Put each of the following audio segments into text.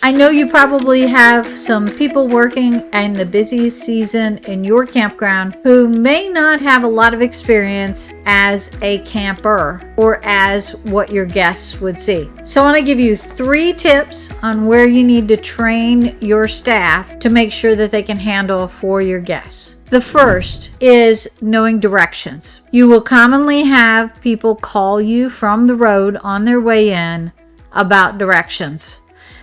I know you probably have some people working in the busiest season in your campground who may not have a lot of experience as a camper or as what your guests would see. So I want to give you 3 tips on where you need to train your staff to make sure that they can handle for your guests. The first is knowing directions. You will commonly have people call you from the road on their way in about directions.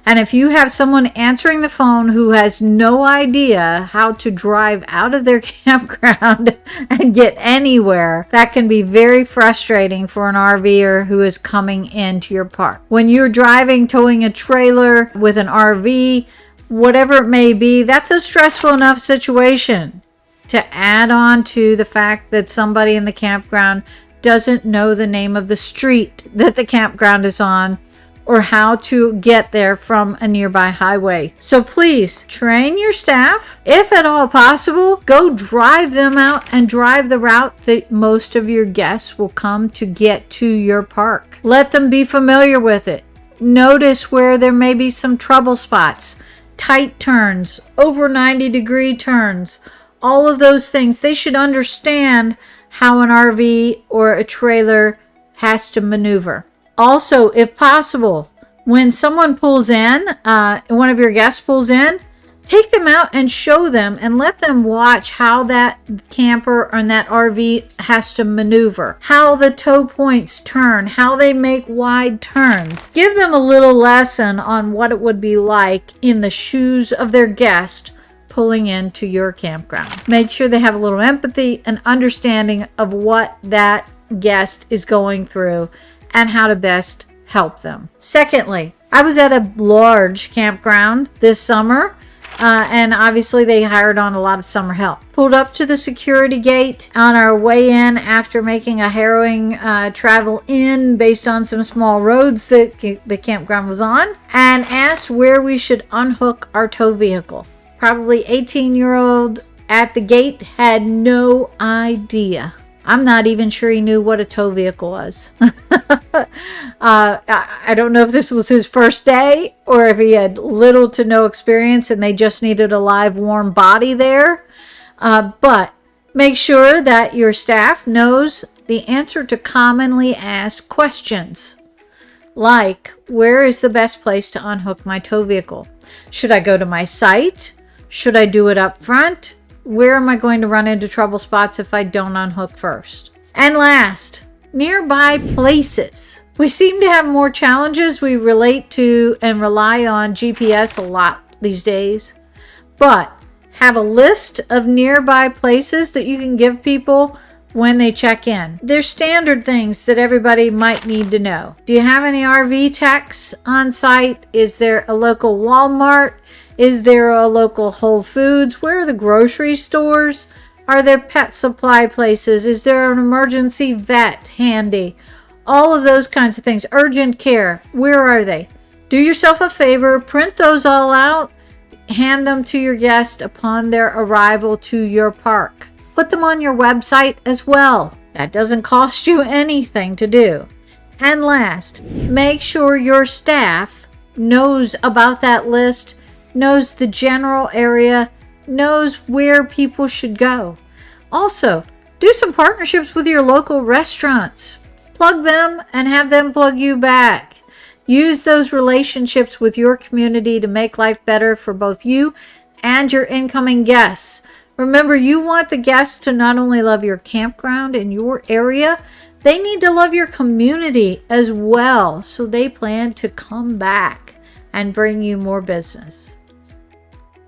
And if you have someone answering the phone who has no idea how to drive out of their campground and get anywhere, that can be very frustrating for an RVer who is coming into your park. When you're driving, towing a trailer with an RV, whatever it may be, that's a stressful enough situation. To add on to the fact that somebody in the campground doesn't know the name of the street that the campground is on, or how to get there from a nearby highway. So please train your staff. If at all possible, go drive them out and drive the route that most of your guests will come to get to your park. Let them be familiar with it. Notice where there may be some trouble spots, tight turns, over 90-degree turns, all of those things. They should understand how an RV or a trailer has to maneuver. Also, if possible, when someone pulls in, one of your guests pulls in, take them out and show them and let them watch how that camper and that RV has to maneuver, how the tow points turn, how they make wide turns. Give them a little lesson on what it would be like in the shoes of their guest pulling into your campground. Make sure they have a little empathy and understanding of what that guest is going through and how to best help them. Secondly, I was at a large campground this summer, and obviously they hired on a lot of summer help. Pulled up to the security gate on our way in after making a harrowing travel in based on some small roads that the campground was on, and asked where we should unhook our tow vehicle. Probably 18-year-old at the gate had no idea. I'm not even sure he knew what a tow vehicle was. I don't know if this was his first day or if he had little to no experience and they just needed a live, warm body there. But make sure that your staff knows the answer to commonly asked questions. Like, where is the best place to unhook my tow vehicle? Should I go to my site? Should I do it up front? Where am I going to run into trouble spots if I don't unhook first? And last, nearby places. We seem to have more challenges. We relate to and rely on GPS a lot these days. But have a list of nearby places that you can give people when they check in. There's standard things that everybody might need to know. Do you have any RV techs on site? Is there a local Walmart? Is there a local Whole Foods? Where are the grocery stores? Are there pet supply places? Is there an emergency vet handy? All of those kinds of things. Urgent care. Where are they? Do yourself a favor. Print those all out. Hand them to your guest upon their arrival to your park. Put them on your website as well. That doesn't cost you anything to do. And last, make sure your staff knows about that list, knows the general area, knows where people should go. Also, do some partnerships with your local restaurants. Plug them and have them plug you back. Use those relationships with your community to make life better for both you and your incoming guests. Remember, you want the guests to not only love your campground in your area, they need to love your community as well, so they plan to come back and bring you more business.